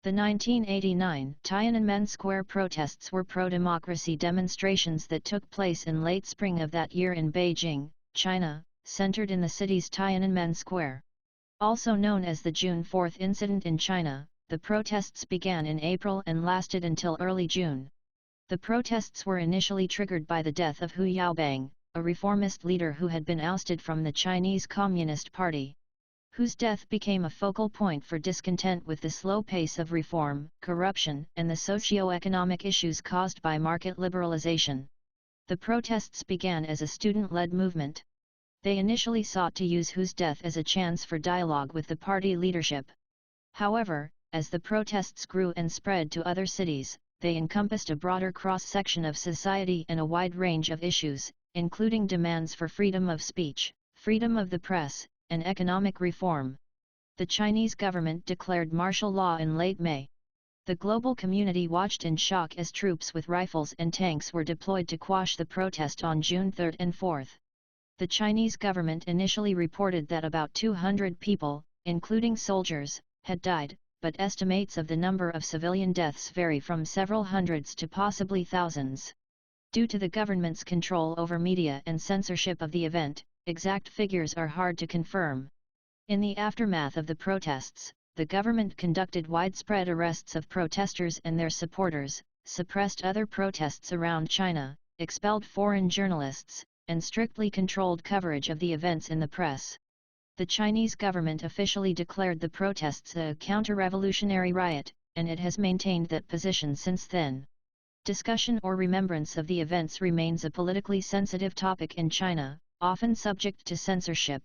The 1989 Tiananmen Square protests were pro-democracy demonstrations that took place in late spring of that year in Beijing, China, centered in the city's Tiananmen Square. Also known as the June 4 incident in China, the protests began in April and lasted until early June. The protests were initially triggered by the death of Hu Yaobang, a reformist leader who had been ousted from the Chinese Communist Party. Hu's death became a focal point for discontent with the slow pace of reform, corruption, and the socio-economic issues caused by market liberalization. The protests began as a student-led movement. They initially sought to use Hu's death as a chance for dialogue with the party leadership. However, as the protests grew and spread to other cities, they encompassed a broader cross-section of society and a wide range of issues, including demands for freedom of speech, freedom of the press, and economic reform. The Chinese government declared martial law in late May. The global community watched in shock as troops with rifles and tanks were deployed to quash the protest on June 3 and 4. The Chinese government initially reported that about 200 people, including soldiers, had died, but estimates of the number of civilian deaths vary from several hundreds to possibly thousands. Due to the government's control over media and censorship of the event, exact figures are hard to confirm. In the aftermath of the protests, the government conducted widespread arrests of protesters and their supporters, suppressed other protests around China, expelled foreign journalists, and strictly controlled coverage of the events in the press. The Chinese government officially declared the protests a counter-revolutionary riot, and it has maintained that position since then. Discussion or remembrance of the events remains a politically sensitive topic in China, often subject to censorship.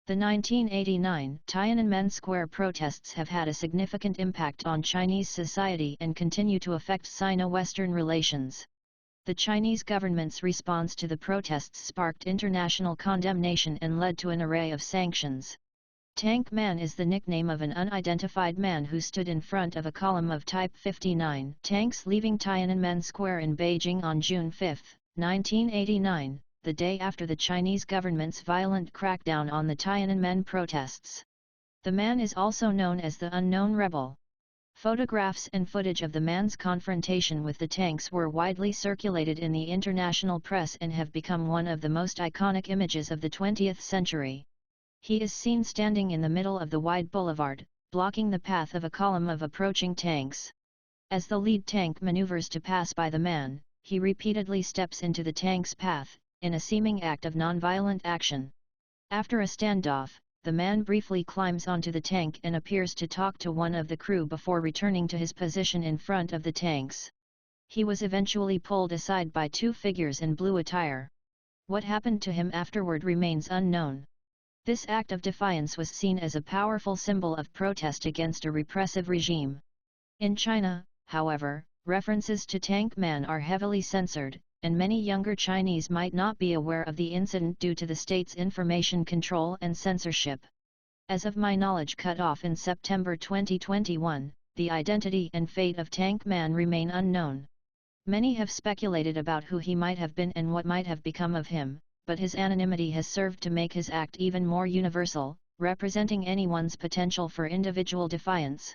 The 1989 Tiananmen Square protests have had a significant impact on Chinese society and continue to affect Sino-Western relations. The Chinese government's response to the protests sparked international condemnation and led to an array of sanctions. Tank Man is the nickname of an unidentified man who stood in front of a column of Type 59 tanks leaving Tiananmen Square in Beijing on June 5, 1989, the day after the Chinese government's violent crackdown on the Tiananmen protests. The man is also known as the Unknown Rebel. Photographs and footage of the man's confrontation with the tanks were widely circulated in the international press and have become one of the most iconic images of the 20th century. He is seen standing in the middle of the wide boulevard, blocking the path of a column of approaching tanks. As the lead tank maneuvers to pass by the man, he repeatedly steps into the tank's path, in a seeming act of nonviolent action. After a standoff, the man briefly climbs onto the tank and appears to talk to one of the crew before returning to his position in front of the tanks. He was eventually pulled aside by two figures in blue attire. What happened to him afterward remains unknown. This act of defiance was seen as a powerful symbol of protest against a repressive regime. In China, however, references to Tank Man are heavily censored, and many younger Chinese might not be aware of the incident due to the state's information control and censorship. As of my knowledge cut off in September 2021, the identity and fate of Tank Man remain unknown. Many have speculated about who he might have been and what might have become of him, but his anonymity has served to make his act even more universal, representing anyone's potential for individual defiance.